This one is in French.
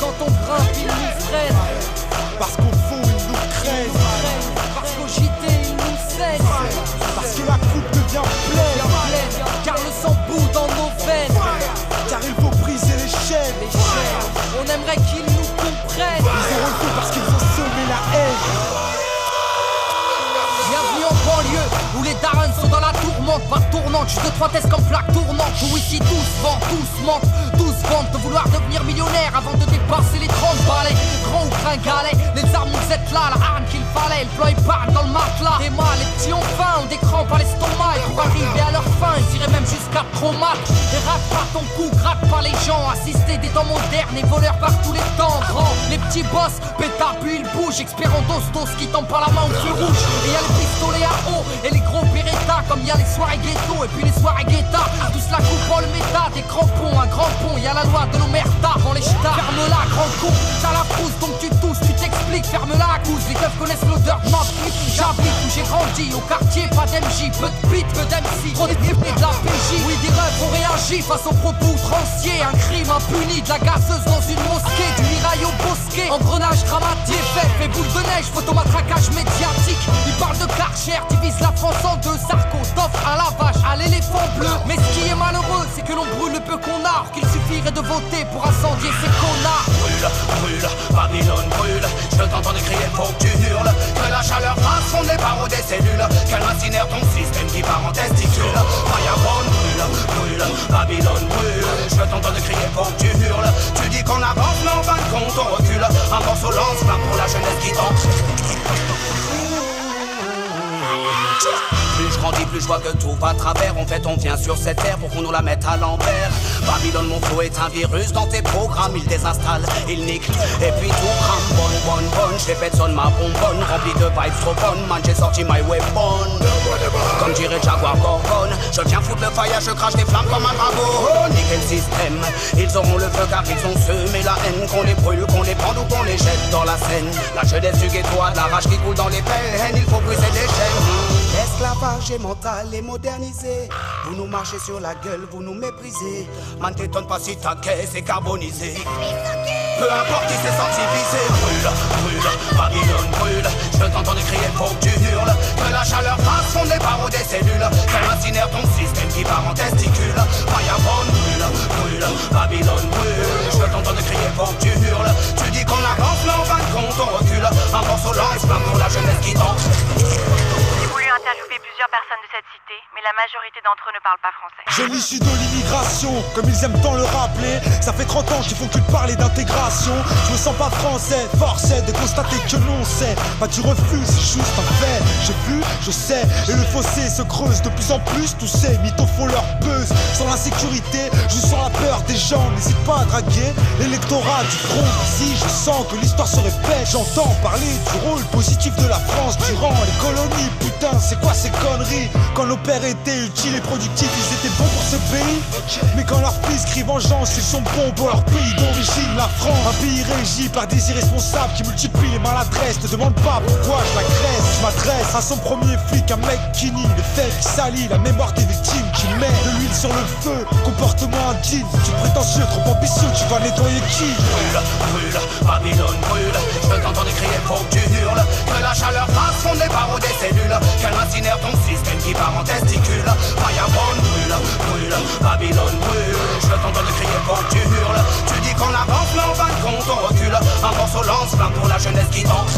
quand on grimpe, ils nous freinent. Parce qu'au fond, ils nous craignent. Parce qu'au JT, ils nous saignent. Parce que la coupe devient pleine. Car le sang bout dans nos veines. Car il faut briser les chaînes. On aimerait qu'ils nous comprennent. Ils ont refait parce qu'ils ont semé la haine. Bienvenue en banlieue où les darons sont dans la tourmente. Pas tournante, juste 2-3 tests comme plaque tournante. Où ici tous vendent, tous mentent, tous vendent de vouloir devenir millionnaire avant de dépasser les 30 balais. Grand ou gringalet, les armes nous êtes là, la hargne qu'il fallait. Le plan épargne dans le matelas. Des mâles, les petits ont faim, ont des crampes à l'estomac. Et pour arriver à leur fin, ils iraient même jusqu'à traumat. Et rate pas ton cou, gratte pas les gens. Assister des temps modernes et voleurs par tous les temps. Grand, les petits boss, pétard puis ils bougent. Expert en dos qui tend par la main au feu rouge. Et y'a les pistolets à eau et les gros Beretta. Comme y'a les soirées ghetto et puis les soirées guetta. Tout cela coupe en le méta, des crampons, un grand pont. Y'a la loi de l'omerta dans les ch'tas. Ferme-la, grand con, t'as la frousse donc tu tousses, tu t'expliques. Ferme-la à cause, les keufs connaissent l'odeur de ma pute. J'habite où j'ai grandi, au quartier, pas d'MJ. Peu de beat, peu d'MC, trop de la PJ. Oui, des rêves ont réagi face aux propos outranciers. Un crime impuni, de la gazeuse dans une mosquée. Du mirail au bosquet, engrenage dramatique. Fait boule de neige, photomatraquage médiatique. Ils parlent de Karcher, divise la France en deux. Sarko, t'offre à la vache, à l'éléphant bleu. Mais ce qui est malheureux, c'est que l'on brûle le peu qu'on a. Or qu'il suffirait de voter pour incendier ces connards. Brûle, brûle, Babylone brûle. Je t'entends crier, faut que tu hurles. Que la chaleur fasse fondre les barreaux des cellules. Qu'elle incinère ton système qui part en testicule. Fireborn brûle, brûle, Babylone brûle. Je t'entends crier, faut que tu hurles. Tu dis qu'on avance, mais en fin de compte on recule. Un morceau lance-flamme pour la jeunesse qui tente. Plus je grandis, plus je vois que tout va à travers. En fait, on vient sur cette terre pour qu'on nous la mette à l'envers. Babylone, mon flow est un virus dans tes programmes. Il désinstalle, il nique, et puis tout crame. Bonne, je fait sonne ma bonbonne. Remplie de vibes trop bonnes, man, j'ai sorti my weapon. Comme dirait Jaguar Gorgon, je viens foutre le fire, je crache des flammes comme un dragon. Nickel système, ils auront le feu car ils ont semé la haine. Qu'on les brûle, qu'on les prenne ou qu'on les jette dans la Seine. La jeunesse du ghetto a de la rage qui coule dans les veines. Il faut briser les chaînes. L'esclavage est mental et modernisé. Vous nous marchez sur la gueule, vous nous méprisez. Man, t'étonne pas si ta caisse est carbonisée. Peu importe qui s'est senti visé. Brûle, Babylone brûle. Je t'entends crier, faut que tu hurles. Que la chaleur fasse fondre les barreaux des cellules. Qu'elle incinère ton système qui part en testicule. Fireborn brûle, Babylone brûle. Je t'entends crier, faut que tu hurles. Tu dis qu'on avance, mais en fin de compte on recule. Un morceau lance-flamme pour la jeunesse qui tente. Interviewé plusieurs personnes de cette cité, mais la majorité d'entre eux ne parlent pas français. Jeune issu de l'immigration, comme ils aiment tant le rappeler. Ça fait 30 ans qu'ils font que de parler d'intégration. Je me sens pas français, force est de constater que non c'est pas du refus, c'est juste un fait. J'ai vu, je sais, et le fossé se creuse de plus en plus. Tous ces mythos font leur buzz. Sans l'insécurité, juste sur la peur des gens. N'hésite pas à draguer l'électorat du front. Ici je sens que l'histoire se répète. J'entends parler du rôle positif de la France durant les colonies. Putain, c'est quoi ces conneries? Quand nos pères étaient utiles et productifs, ils étaient bons pour ce pays. Mais quand leurs fils crient vengeance, ils sont bons pour leur pays d'origine, la France. Un pays régi par des irresponsables qui multiplient les maladresses. Ne demande pas pourquoi je la graisse. Je m'adresse à son premier flic, un mec qui nie les faits, qui salit la mémoire des victimes, qui met de l'huile sur le feu. Comportement indigne, tu prétentieux, trop ambitieux, tu vas nettoyer qui? Brûle, Babylone brûle. Je t'entends crier, faut que tu hurles. Que la chaleur fasse fondre les barreaux des cellules. Qu'elle incinère ton système qui part en testicule. Fireborn brûle, Babylone brûle. Je t'entends crier, faut que tu hurles. Tu dis qu'on avance, mais en fin de compte on recule. Un morceau lance-flamme pour la jeunesse qui tente.